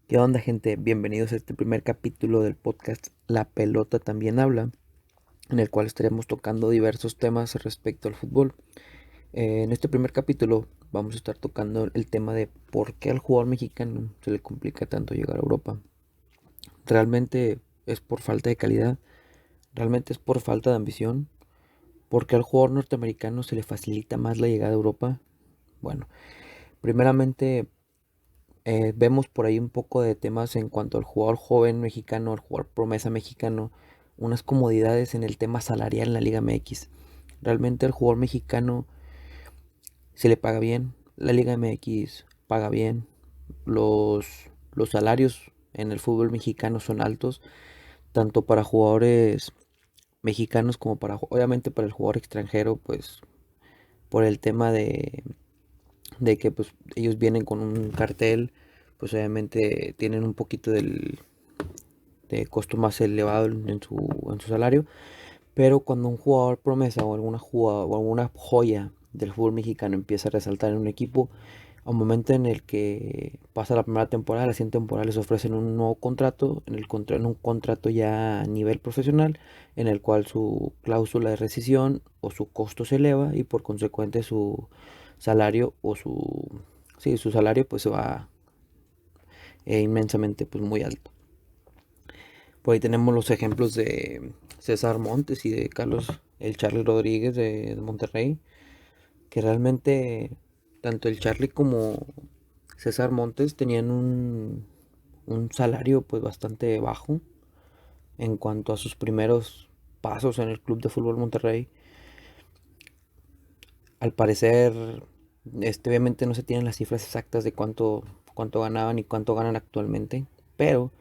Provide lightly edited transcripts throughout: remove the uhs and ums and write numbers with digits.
¿Qué onda, gente? Bienvenidos a este primer capítulo del podcast La Pelota También Habla, en el cual estaremos tocando diversos temas respecto al fútbol. En este primer capítulo vamos a estar tocando el tema de por qué al jugador mexicano se le complica tanto llegar a Europa. ¿Realmente es por falta de calidad? ¿Realmente es por falta de ambición? ¿Por qué al jugador norteamericano se le facilita más la llegada a Europa? Bueno, primeramente vemos por ahí un poco de temas en cuanto al jugador joven mexicano, al jugador promesa mexicano, unas comodidades en el tema salarial en la Liga MX. Realmente al jugador mexicano se le paga bien, la Liga MX paga bien, los, los salarios en el fútbol mexicano son altos, tanto para jugadores mexicanos como obviamente para el jugador extranjero, pues por el tema de que pues ellos vienen con un cartel, pues obviamente tienen un poquito de costo más elevado en su salario, pero cuando un jugador promesa o alguna joya del fútbol mexicano empieza a resaltar en un equipo, a un momento en el que pasa la primera temporada, la siguiente temporada les ofrecen un nuevo contrato, en un contrato ya a nivel profesional, en el cual su cláusula de rescisión o su costo se eleva y por consecuente su salario sí, su salario pues se va inmensamente pues muy alto. Por ahí tenemos los ejemplos de César Montes y de Carlos el Charlie Rodríguez de Monterrey, que realmente tanto el Charlie como César Montes tenían un salario pues bastante bajo en cuanto a sus primeros pasos en el Club de Fútbol Monterrey. Al parecer, obviamente no se tienen las cifras exactas de cuánto ganaban y cuánto ganan actualmente, pero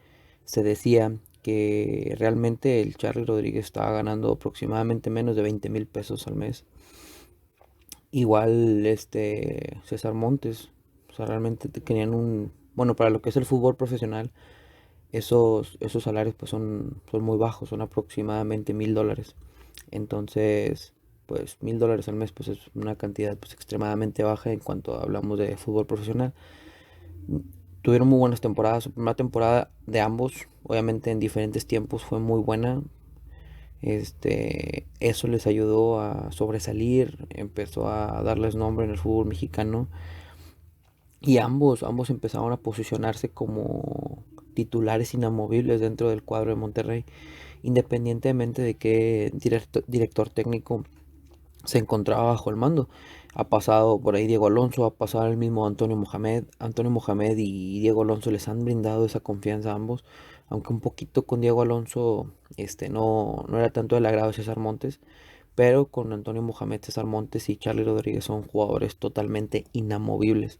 se decía que realmente el Charlie Rodríguez estaba ganando aproximadamente menos de 20,000 pesos al mes. Igual César Montes, o sea, realmente tenían bueno, para lo que es el fútbol profesional, esos salarios pues son muy bajos, son aproximadamente $1,000. Entonces, pues $1,000 al mes pues es una cantidad pues extremadamente baja en cuanto hablamos de fútbol profesional. Tuvieron muy buenas temporadas, su primera temporada de ambos, obviamente en diferentes tiempos fue muy buena. Eso les ayudó a sobresalir, empezó a darles nombre en el fútbol mexicano y ambos empezaron a posicionarse como titulares inamovibles dentro del cuadro de Monterrey, independientemente de qué director técnico se encontraba bajo el mando. Ha pasado por ahí Diego Alonso, ha pasado el mismo Antonio Mohamed. Antonio Mohamed y Diego Alonso les han brindado esa confianza a ambos, aunque un poquito con Diego Alonso no era tanto del agrado de César Montes, pero con Antonio Mohamed, César Montes y Charlie Rodríguez son jugadores totalmente inamovibles.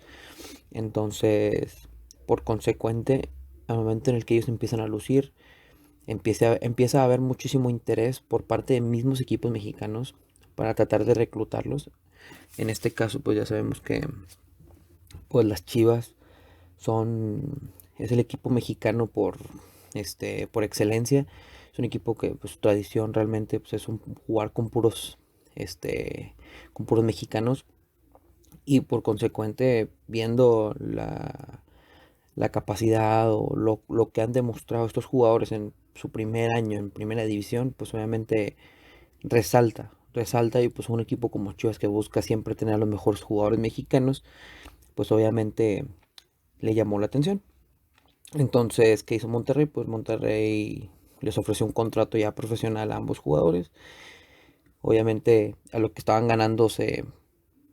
Entonces, por consecuente, al momento en el que ellos empiezan a lucir, empieza a haber muchísimo interés por parte de mismos equipos mexicanos para tratar de reclutarlos. En este caso, pues ya sabemos que pues las Chivas es el equipo mexicano por excelencia. Es un equipo que pues su tradición realmente pues, es jugar con puros mexicanos y por consecuente viendo la capacidad o lo que han demostrado estos jugadores en su primer año en primera división, pues obviamente resalta y pues un equipo como Chivas que busca siempre tener a los mejores jugadores mexicanos, pues obviamente le llamó la atención. Entonces, ¿qué hizo Monterrey? Pues Monterrey les ofreció un contrato ya profesional a ambos jugadores. Obviamente a lo que estaban ganándose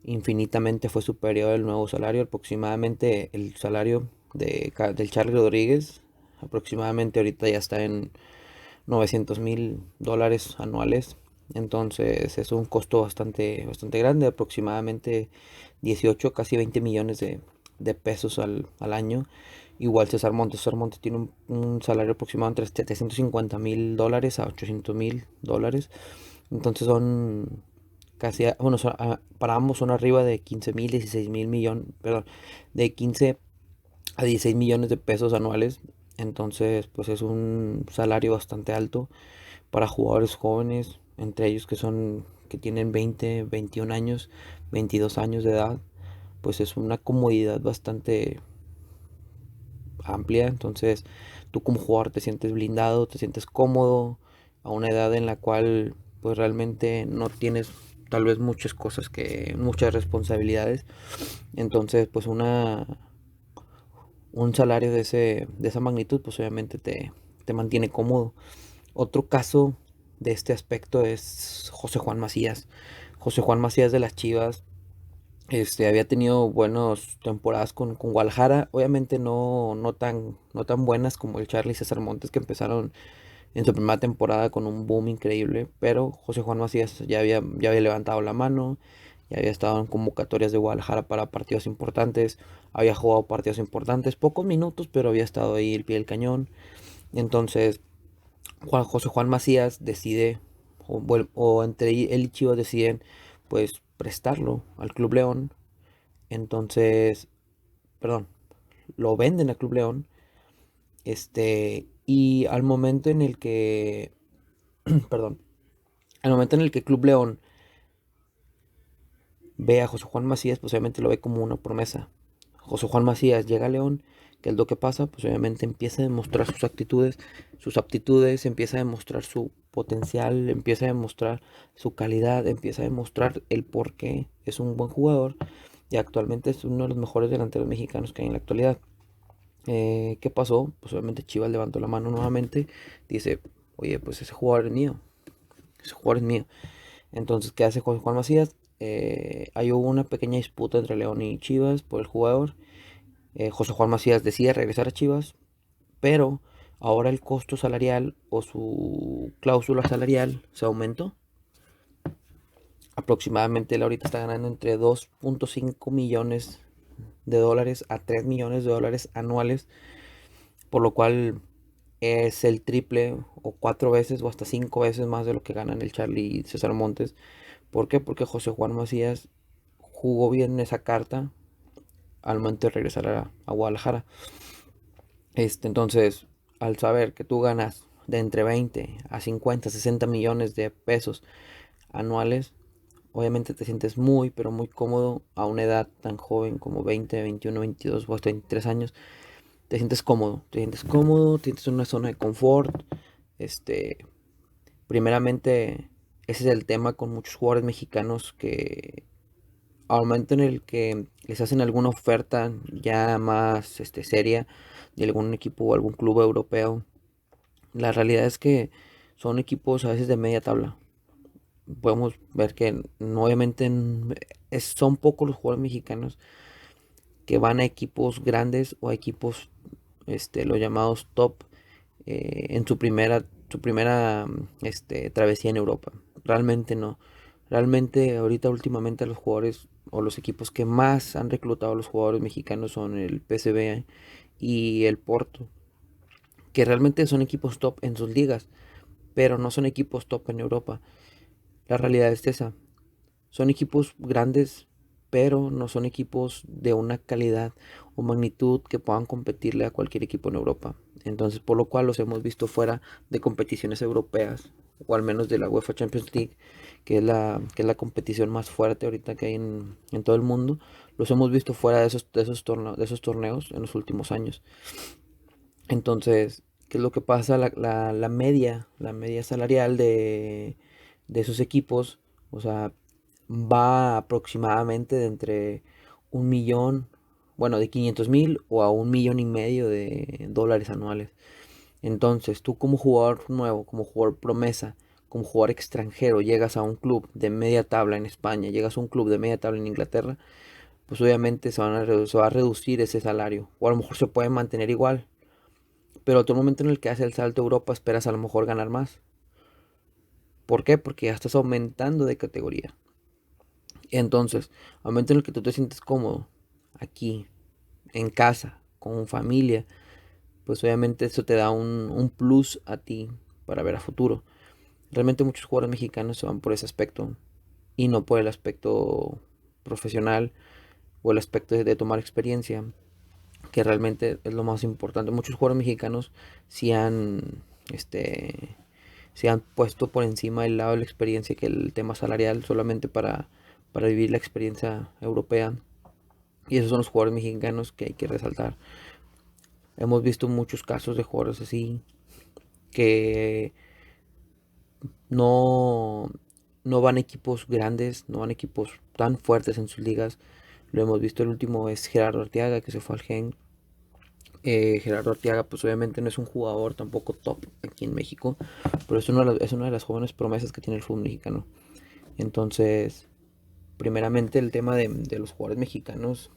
infinitamente fue superior el nuevo salario, aproximadamente el salario del Charlie Rodríguez, aproximadamente ahorita ya está en $900,000 anuales. Entonces es un costo bastante grande, aproximadamente 18 casi 20 millones de pesos al año. Igual César Montes tiene un salario aproximado entre $750,000 a $800,000. Entonces son bueno, para ambos son arriba de 15,000, 16,000 millones, perdón, de 15 a 16 millones de pesos anuales. Entonces, pues es un salario bastante alto para jugadores jóvenes, entre ellos que tienen 20, 21 años, 22 años de edad. Pues es una comodidad amplia. Entonces tú como jugador te sientes blindado, te sientes cómodo a una edad en la cual pues realmente no tienes tal vez muchas responsabilidades. Entonces pues un salario de esa magnitud pues obviamente te mantiene cómodo. Otro caso de este aspecto es José Juan Macías. José Juan Macías de las Chivas había tenido buenas temporadas con Guadalajara, obviamente no tan buenas como el Charlie César Montes, que empezaron en su primera temporada con un boom increíble, pero José Juan Macías ya había levantado la mano, ya había estado en convocatorias de Guadalajara para partidos importantes, había jugado partidos importantes, pocos minutos, pero había estado ahí el pie del cañón. Entonces José Juan Macías decide, o entre él y Chivas deciden, pues prestarlo al Club León. Entonces, perdón, lo venden al Club León. Y al momento en el que, perdón, al momento en el que Club León ve a José Juan Macías, pues obviamente lo ve como una promesa. José Juan Macías llega a León, ¿qué es lo que pasa? Pues obviamente empieza a demostrar sus aptitudes, empieza a demostrar su potencial, empieza a demostrar su calidad, empieza a demostrar el por qué es un buen jugador y actualmente es uno de los mejores delanteros mexicanos que hay en la actualidad. ¿Qué pasó? Pues obviamente Chivas levantó la mano nuevamente, dice, oye, pues ese jugador es mío, ese jugador es mío. Entonces, ¿qué hace José Juan Macías? Ahí hubo una pequeña disputa entre León y Chivas por el jugador. José Juan Macías decide regresar a Chivas, pero ahora el costo salarial o su cláusula salarial se aumentó. Aproximadamente él ahorita está ganando entre 2.5 millones de dólares a 3 millones de dólares anuales, por lo cual es el triple o 4 veces o hasta 5 veces más de lo que ganan el Charlie y César Montes. ¿Por qué? Porque José Juan Macías jugó bien esa carta al momento de regresar a Guadalajara. Entonces, al saber que tú ganas de entre 20 a 50, 60 millones de pesos anuales, obviamente te sientes muy, pero muy cómodo a una edad tan joven como 20, 21, 22 o hasta 23 años. Te sientes en una zona de confort. Este, Primeramente, ese es el tema con muchos jugadores mexicanos que al momento en el que les hacen alguna oferta ya más seria de algún equipo o algún club europeo, la realidad es que son equipos a veces de media tabla. Podemos ver que obviamente son pocos los jugadores mexicanos que van a equipos grandes o a equipos los llamados top en su primera travesía en Europa. Realmente no. Realmente ahorita últimamente los jugadores o los equipos que más han reclutado a los jugadores mexicanos son el PSV y el Porto, que realmente son equipos top en sus ligas, pero no son equipos top en Europa. La realidad es esa. Son equipos grandes, pero no son equipos de una calidad o magnitud que puedan competirle a cualquier equipo en Europa. Entonces, por lo cual los hemos visto fuera de competiciones europeas, o al menos de la UEFA Champions League, que es la competición más fuerte ahorita que hay en todo el mundo. Los hemos visto fuera de esos torneos en los últimos años. Entonces, ¿qué es lo que pasa? La media salarial de esos equipos, o sea, va aproximadamente de entre 1 millón, bueno, de 500,000 o a 1,5 millones de dólares anuales. Entonces, tú como jugador nuevo, como jugador promesa, como jugador extranjero, llegas a un club de media tabla en España, llegas a un club de media tabla en Inglaterra, pues obviamente se va a reducir ese salario, o a lo mejor se puede mantener igual, pero otro momento en el que haces el salto a Europa esperas a lo mejor ganar más. ¿Por qué? Porque ya estás aumentando de categoría. Entonces, al momento en el que tú te sientes cómodo, aquí, en casa, con familia, pues obviamente eso te da un plus a ti para ver a futuro. Realmente muchos jugadores mexicanos se van por ese aspecto y no por el aspecto profesional o el aspecto de tomar experiencia, que realmente es lo más importante. Muchos jugadores mexicanos sí este, se han puesto por encima del lado de la experiencia que el tema salarial solamente para vivir la experiencia europea. Y esos son los jugadores mexicanos que hay que resaltar. Hemos visto muchos casos de jugadores así que no, no van a equipos grandes, no van a equipos tan fuertes en sus ligas. Lo hemos visto, el último es Gerardo Arteaga, que se fue al Gen. Gerardo Arteaga, pues obviamente no es un jugador tampoco top aquí en México, pero es una de las jóvenes promesas que tiene el fútbol mexicano. Entonces, primeramente el tema de los jugadores mexicanos,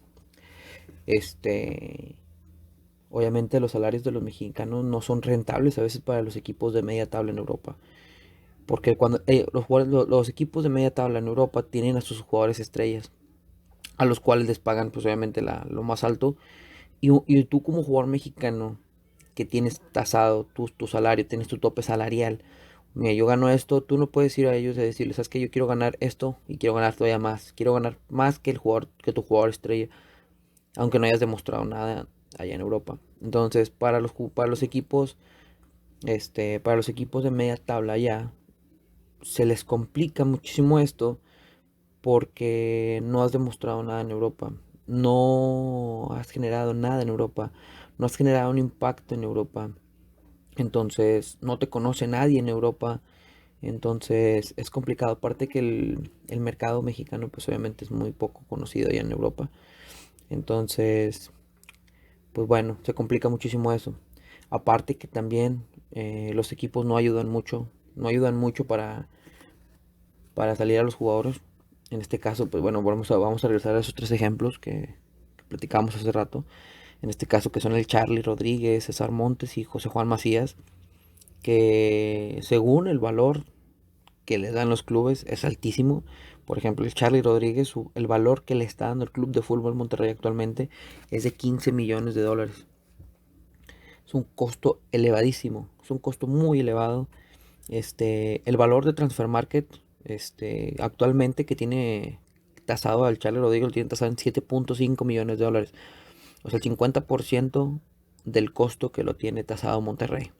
este, obviamente los salarios de los mexicanos no son rentables a veces para los equipos de media tabla en Europa. Porque cuando los equipos de media tabla en Europa tienen a sus jugadores estrellas, a los cuales les pagan pues obviamente lo más alto. Y tú como jugador mexicano que tienes tasado tu salario, tienes tu tope salarial, mira, yo gano esto, tú no puedes ir a ellos y decirles, sabes que yo quiero ganar esto y quiero ganar todavía más, quiero ganar más que el jugador, que tu jugador estrella, aunque no hayas demostrado nada allá en Europa. Entonces, para los equipos, para los equipos de media tabla allá, se les complica muchísimo esto porque no has demostrado nada en Europa, no has generado nada en Europa, no has generado un impacto en Europa, entonces no te conoce nadie en Europa, entonces es complicado, aparte que el mercado mexicano pues obviamente es muy poco conocido allá en Europa, entonces pues bueno, se complica muchísimo eso, aparte que también los equipos no ayudan mucho, no ayudan mucho para salir a los jugadores. En este caso, pues bueno, vamos a regresar a esos tres ejemplos que platicamos hace rato. En este caso, que son el Charlie Rodríguez, César Montes y José Juan Macías, que según el valor que le dan los clubes es altísimo. Por ejemplo, el Charlie Rodríguez, el valor que le está dando el Club de Fútbol Monterrey actualmente es de 15 millones de dólares. Es un costo elevadísimo, es un costo muy elevado. El valor de Transfer Market, actualmente que tiene tasado al Charlie Rodríguez, lo tiene tasado en 7.5 millones de dólares. O sea, el 50% del costo que lo tiene tasado Monterrey.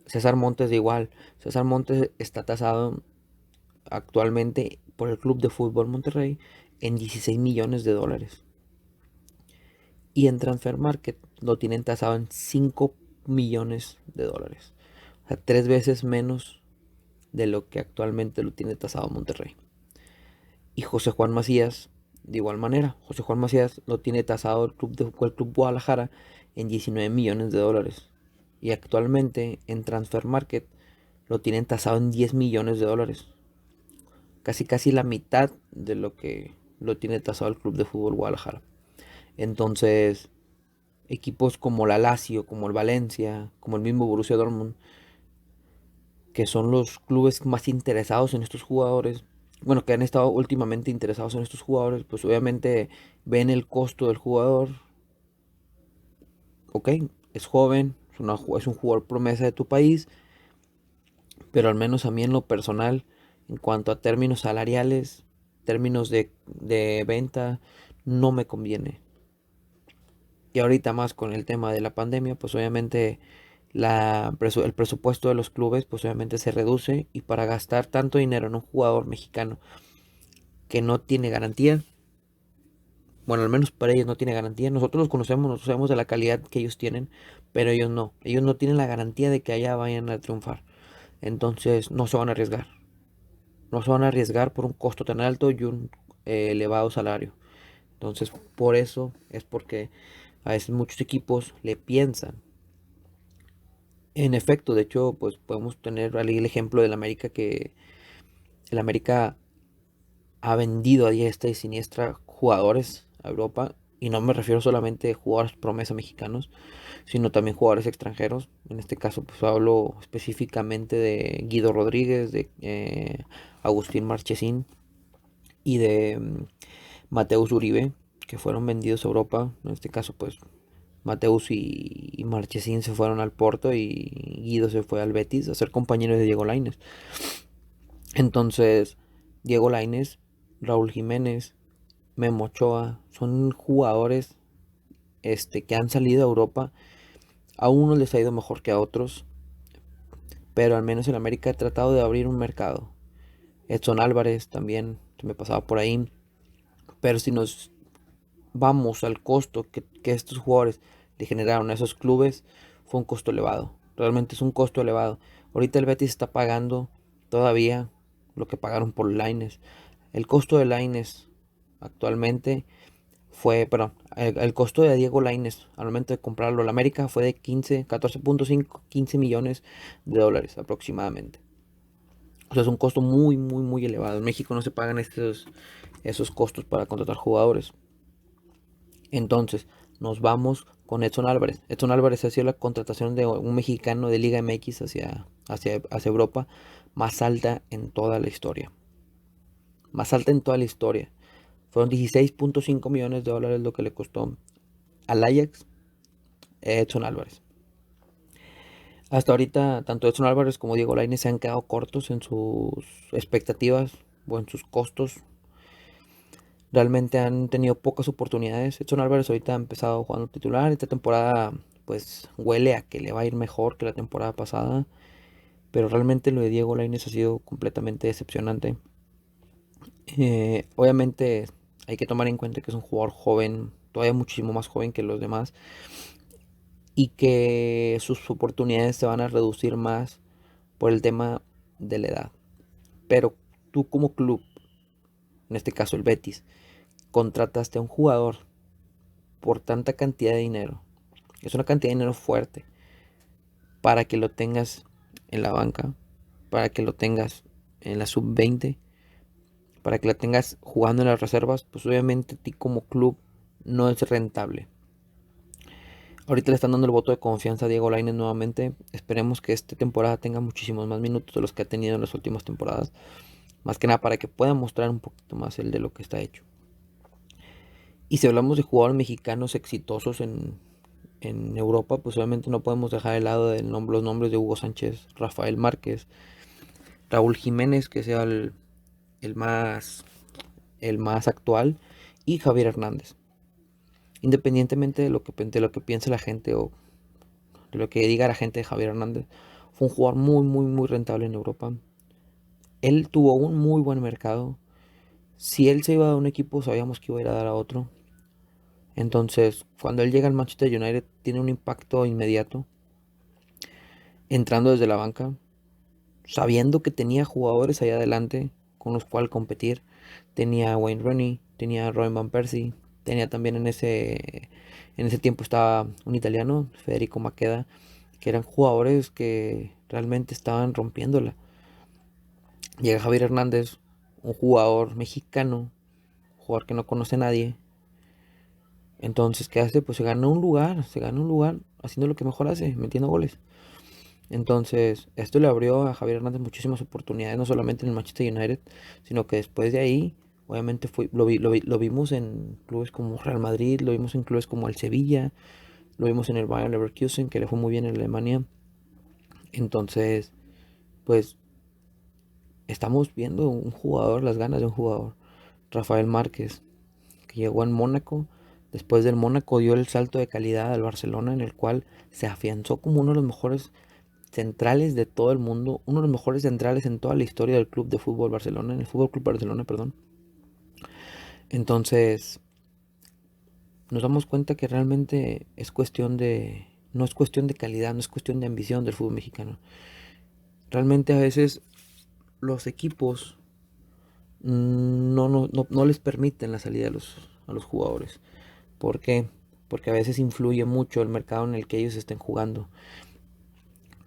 César Montes de igual. César Montes está tasado actualmente por el Club de Fútbol Monterrey en 16 millones de dólares. Y en Transfer Market lo tienen tasado en 5 millones de dólares. O sea, 3 veces menos de lo que actualmente lo tiene tasado Monterrey. Y José Juan Macías, de igual manera, José Juan Macías lo tiene tasado el Club Guadalajara en 19 millones de dólares. Y actualmente en Transfer Market lo tienen tasado en 10 millones de dólares. Casi la mitad de lo que lo tiene tasado el Club de Fútbol Guadalajara. Entonces, equipos como la Lazio, como el Valencia, como el mismo Borussia Dortmund, que son los clubes más interesados en estos jugadores, bueno, que han estado últimamente interesados en estos jugadores, pues obviamente ven el costo del jugador, ok, es joven, es un jugador promesa de tu país, pero al menos a mí en lo personal, en cuanto a términos salariales, términos de venta, no me conviene. Y ahorita más con el tema de la pandemia, pues obviamente el presupuesto de los clubes pues obviamente se reduce y para gastar tanto dinero en un jugador mexicano que no tiene garantía, bueno, al menos para ellos no tiene garantía, nosotros los conocemos, nosotros sabemos de la calidad que ellos tienen, pero ellos no tienen la garantía de que allá vayan a triunfar, entonces no se van a arriesgar, no se van a arriesgar por un costo tan alto y un elevado salario, entonces por eso es porque a veces muchos equipos le piensan. En efecto, de hecho, pues podemos tener ahí el ejemplo del América, que el América ha vendido a diestra y siniestra jugadores a Europa, y no me refiero solamente a jugadores promesa mexicanos, sino también jugadores extranjeros. En este caso, pues hablo específicamente de Guido Rodríguez, de Agustín Marchesín y de Mateus Uribe, que fueron vendidos a Europa. En este caso, pues Mateus y Marchesín se fueron al Porto y Guido se fue al Betis a ser compañero de Diego Lainez. Entonces, Diego Lainez, Raúl Jiménez, Memo Ochoa, son jugadores que han salido a Europa. A unos les ha ido mejor que a otros, pero al menos en América ha tratado de abrir un mercado. Edson Álvarez también se me pasaba por ahí. Pero si nos vamos al costo que estos jugadores le generaron a esos clubes fue un costo elevado. Realmente es un costo elevado. Ahorita el Betis está pagando todavía lo que pagaron por Lainez. El costo de Lainez actualmente el costo de Diego Lainez al momento de comprarlo al América fue de 14.5, 15 millones de dólares aproximadamente. O sea, es un costo muy, muy, muy elevado. En México no se pagan esos costos para contratar jugadores. Entonces, nos vamos con Edson Álvarez. Edson Álvarez ha sido la contratación de un mexicano de Liga MX hacia Europa más alta en toda la historia. Más alta en toda la historia. Fueron 16.5 millones de dólares lo que le costó al Ajax Edson Álvarez. Hasta ahorita, tanto Edson Álvarez como Diego Lainez se han quedado cortos en sus expectativas o en sus costos. Realmente han tenido pocas oportunidades. Edson Álvarez ahorita ha empezado jugando titular. Esta temporada pues huele a que le va a ir mejor que la temporada pasada. Pero realmente lo de Diego Lainez ha sido completamente decepcionante. Obviamente hay que tomar en cuenta que es un jugador joven, todavía muchísimo más joven que los demás. Y que sus oportunidades se van a reducir más por el tema de la edad. Pero tú como club, en este caso el Betis, contrataste a un jugador por tanta cantidad de dinero. Es una cantidad de dinero fuerte para que lo tengas en la banca, para que lo tengas en la sub-20, para que lo tengas jugando en las reservas, pues obviamente a ti como club no es rentable. Ahorita le están dando el voto de confianza a Diego Lainez nuevamente. Esperemos que esta temporada tenga muchísimos más minutos de los que ha tenido en las últimas temporadas. Más que nada para que pueda mostrar un poquito más el de lo que está hecho. Y si hablamos de jugadores mexicanos exitosos en Europa, pues obviamente no podemos dejar de lado los nombres de Hugo Sánchez, Rafael Márquez, Raúl Jiménez, que sea el más, el más actual, y Javier Hernández. Independientemente de lo que piense la gente o de lo que diga la gente de Javier Hernández, fue un jugador muy, muy, muy rentable en Europa. Él tuvo un muy buen mercado. Si él se iba a un equipo, sabíamos que iba a ir a dar a otro. Entonces, cuando él llega al Manchester United, tiene un impacto inmediato, entrando desde la banca, sabiendo que tenía jugadores allá adelante con los cuales competir. Tenía a Wayne Rooney, tenía a Robin Van Persie, tenía también en ese tiempo estaba un italiano, Federico Maqueda, que eran jugadores que realmente estaban rompiéndola. Llega Javier Hernández, un jugador mexicano, un jugador que no conoce a nadie. Entonces, ¿qué hace? Pues se gana un lugar haciendo lo que mejor hace, metiendo goles. Entonces, esto le abrió a Javier Hernández muchísimas oportunidades, no solamente en el Manchester United, sino que después de ahí, obviamente lo vimos en clubes como Real Madrid, lo vimos en clubes como el Sevilla, lo vimos en el Bayern Leverkusen, que le fue muy bien en Alemania. Entonces, pues estamos viendo un jugador, las ganas de un jugador. Rafael Márquez, que llegó en Mónaco. Después del Mónaco dio el salto de calidad al Barcelona, en el cual se afianzó como uno de los mejores centrales de todo el mundo, uno de los mejores centrales en toda la historia del club de fútbol Barcelona, en el Fútbol Club Barcelona, perdón. Entonces, nos damos cuenta que realmente no es cuestión de calidad, no es cuestión de ambición del fútbol mexicano. Realmente a veces los equipos no les permiten la salida a los jugadores. ¿Por qué? Porque a veces influye mucho el mercado en el que ellos estén jugando.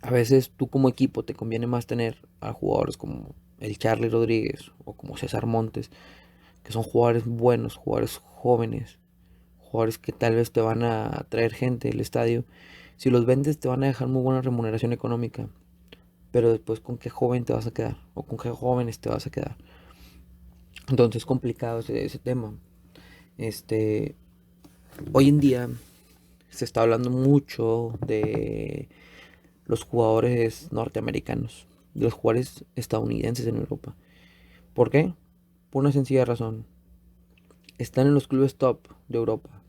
A veces tú como equipo te conviene más tener a jugadores como el Charlie Rodríguez o como César Montes, que son jugadores buenos, jugadores jóvenes, jugadores que tal vez te van a traer gente al estadio. Si los vendes te van a dejar muy buena remuneración económica, pero después con qué joven te vas a quedar o con qué jóvenes te vas a quedar. Entonces es complicado ese tema. Este, hoy en día se está hablando mucho de los jugadores norteamericanos, de los jugadores estadounidenses en Europa. ¿Por qué? Por una sencilla razón. Están en los clubes top de Europa.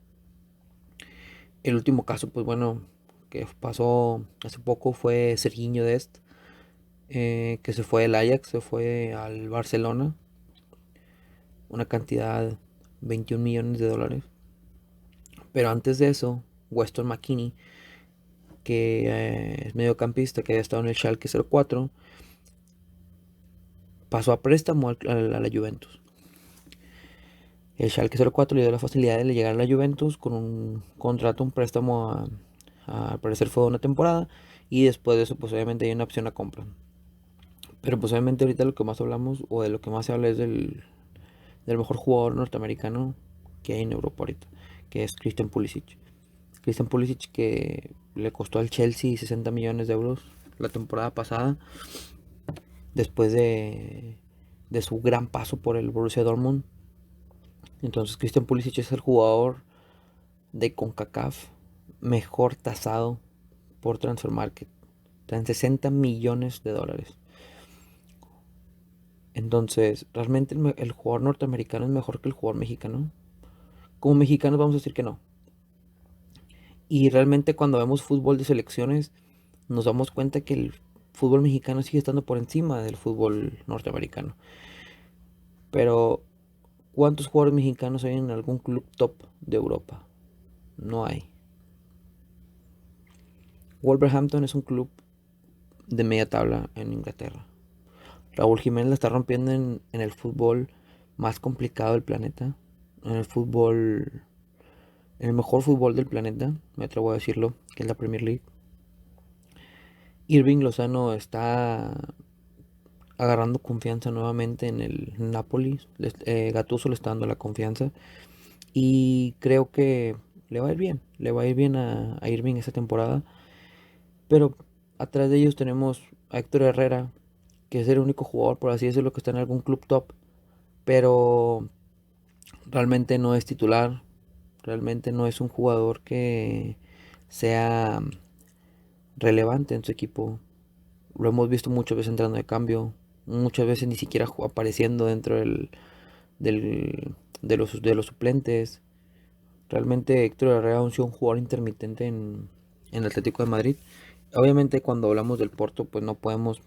El último caso, pues bueno, que pasó hace poco fue Serginho Dest, que se fue del Ajax, se fue al Barcelona, una cantidad 21 millones de dólares. Pero antes de eso, Weston McKennie, que es mediocampista, que había estado en el Schalke 04, pasó a préstamo a la Juventus. El Schalke 04 le dio la facilidad de llegar a la Juventus con un contrato, un préstamo al parecer fue de una temporada, y después de eso pues obviamente hay una opción a compra. Pero pues obviamente ahorita lo que más hablamos o de lo que más se habla es del mejor jugador norteamericano que hay en Europa ahorita, que es Christian Pulisic. Christian Pulisic, que le costó al Chelsea 60 millones de euros la temporada pasada, después de su gran paso por el Borussia Dortmund. Entonces Christian Pulisic es el jugador de CONCACAF mejor tasado por Transfer Market. Está en 60 millones de dólares. Entonces, realmente el jugador norteamericano es mejor que el jugador mexicano. Como mexicanos vamos a decir que no. Y realmente cuando vemos fútbol de selecciones, nos damos cuenta que el fútbol mexicano sigue estando por encima del fútbol norteamericano. Pero, ¿cuántos jugadores mexicanos hay en algún club top de Europa? No hay. Wolverhampton es un club de media tabla en Inglaterra. Raúl Jiménez la está rompiendo en el fútbol más complicado del planeta. En el fútbol, en el mejor fútbol del planeta, me atrevo a decirlo, que es la Premier League. Irving Lozano está agarrando confianza nuevamente en el Napoli. Gattuso le está dando la confianza. Y creo que le va a ir bien. Le va a ir bien a Irving esta temporada. Pero atrás de ellos tenemos a Héctor Herrera, que es el único jugador, por así decirlo, que está en algún club top. Pero realmente no es titular. Realmente no es un jugador que sea relevante en su equipo. Lo hemos visto muchas veces entrando de cambio, muchas veces ni siquiera apareciendo dentro del- de los suplentes. Realmente Héctor Herrera ha sido un jugador intermitente en el Atlético de Madrid. Obviamente cuando hablamos del Porto, pues no podemos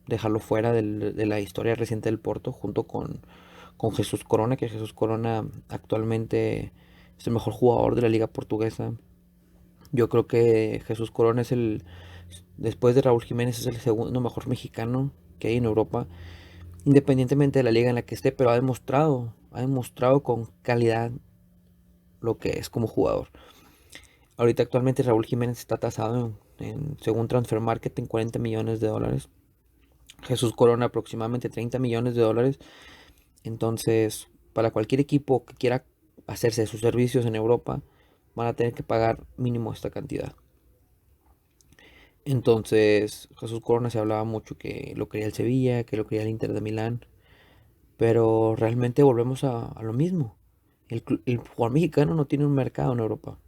dejarlo fuera de la historia reciente del Porto, junto con Jesús Corona, que Jesús Corona actualmente es el mejor jugador de la liga portuguesa. Yo creo que Jesús Corona después de Raúl Jiménez, es el segundo mejor mexicano que hay en Europa, independientemente de la liga en la que esté, pero ha demostrado con calidad lo que es como jugador. Ahorita actualmente Raúl Jiménez está tasado según Transfer Market en 40 millones de dólares. Jesús Corona aproximadamente 30 millones de dólares. Entonces, para cualquier equipo que quiera hacerse de sus servicios en Europa, van a tener que pagar mínimo esta cantidad. Entonces, Jesús Corona se hablaba mucho que lo quería el Sevilla, que lo quería el Inter de Milán, pero realmente volvemos a lo mismo. El jugador mexicano no tiene un mercado en Europa.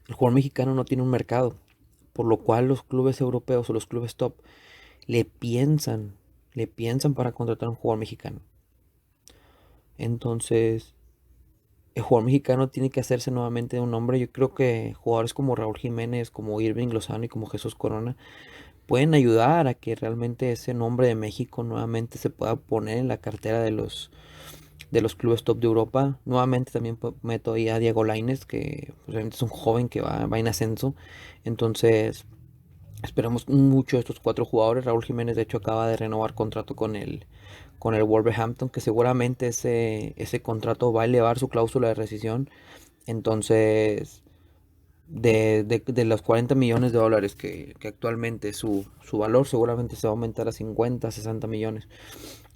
El jugador mexicano no tiene un mercado, por lo cual los clubes europeos o los clubes top le piensan, le piensan para contratar a un jugador mexicano. Entonces, el jugador mexicano tiene que hacerse nuevamente de un nombre. Yo creo que jugadores como Raúl Jiménez, como Irving Lozano y como Jesús Corona pueden ayudar a que realmente ese nombre de México nuevamente se pueda poner en la cartera de los clubes top de Europa. Nuevamente también meto ahí a Diego Lainez, que realmente es un joven que va en ascenso. Entonces, esperamos mucho de estos cuatro jugadores. Raúl Jiménez, de hecho, acaba de renovar contrato con el Wolverhampton, que seguramente ese contrato va a elevar su cláusula de rescisión. Entonces, de los 40 millones de dólares que actualmente su valor, seguramente se va a aumentar a 50, 60 millones.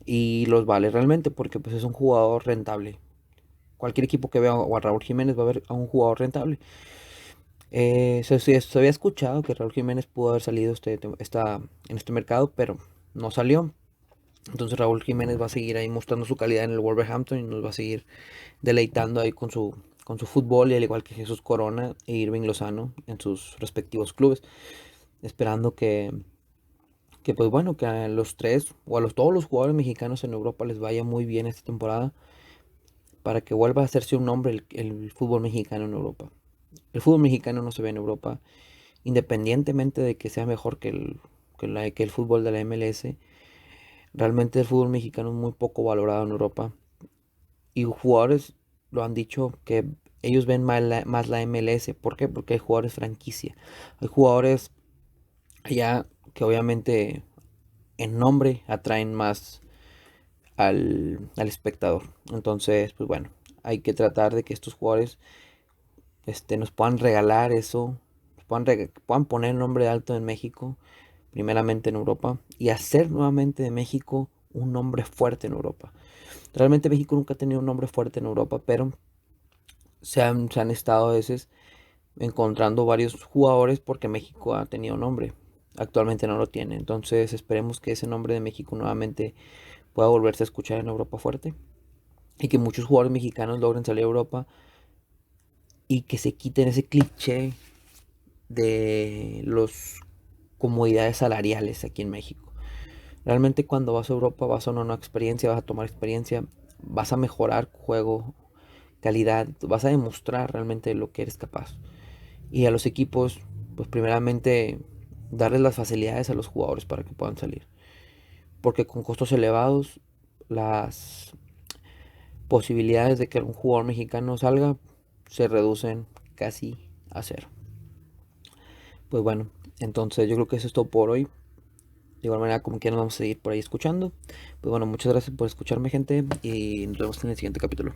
Y los vale realmente porque pues es un jugador rentable. Cualquier equipo que vea a Raúl Jiménez va a ver a un jugador rentable. Se había escuchado que Raúl Jiménez pudo haber salido en este mercado, pero no salió. Entonces Raúl Jiménez va a seguir ahí mostrando su calidad en el Wolverhampton y nos va a seguir deleitando ahí con su fútbol, y al igual que Jesús Corona e Irving Lozano en sus respectivos clubes. Esperando que pues bueno, que a los tres o todos los jugadores mexicanos en Europa les vaya muy bien esta temporada, para que vuelva a hacerse un nombre el fútbol mexicano en Europa. El fútbol mexicano no se ve en Europa, independientemente de que sea mejor que el fútbol de la MLS. Realmente el fútbol mexicano es muy poco valorado en Europa. Y jugadores lo han dicho que ellos ven más la MLS. ¿Por qué? Porque hay jugadores franquicia. Hay jugadores allá que obviamente en nombre atraen más al espectador. Entonces, pues bueno, hay que tratar de que estos jugadores nos puedan regalar eso, puedan poner el nombre alto en México, primeramente en Europa, y hacer nuevamente de México un nombre fuerte en Europa. Realmente México nunca ha tenido un nombre fuerte en Europa, pero se han estado a veces encontrando varios jugadores porque México ha tenido nombre. Actualmente no lo tiene. Entonces esperemos que ese nombre de México nuevamente pueda volverse a escuchar en Europa fuerte. Y que muchos jugadores mexicanos logren salir a Europa y que se quiten ese cliché de las comodidades salariales aquí en México. Realmente cuando vas a Europa vas a una nueva experiencia, vas a tomar experiencia, vas a mejorar juego, calidad, vas a demostrar realmente lo que eres capaz. Y a los equipos, pues primeramente darles las facilidades a los jugadores para que puedan salir. Porque con costos elevados, las posibilidades de que un jugador mexicano salga se reducen casi a cero. Pues bueno, entonces yo creo que eso es todo por hoy. De igual manera, como quieran, vamos a seguir por ahí escuchando. Pues bueno, muchas gracias por escucharme, gente, y nos vemos en el siguiente capítulo.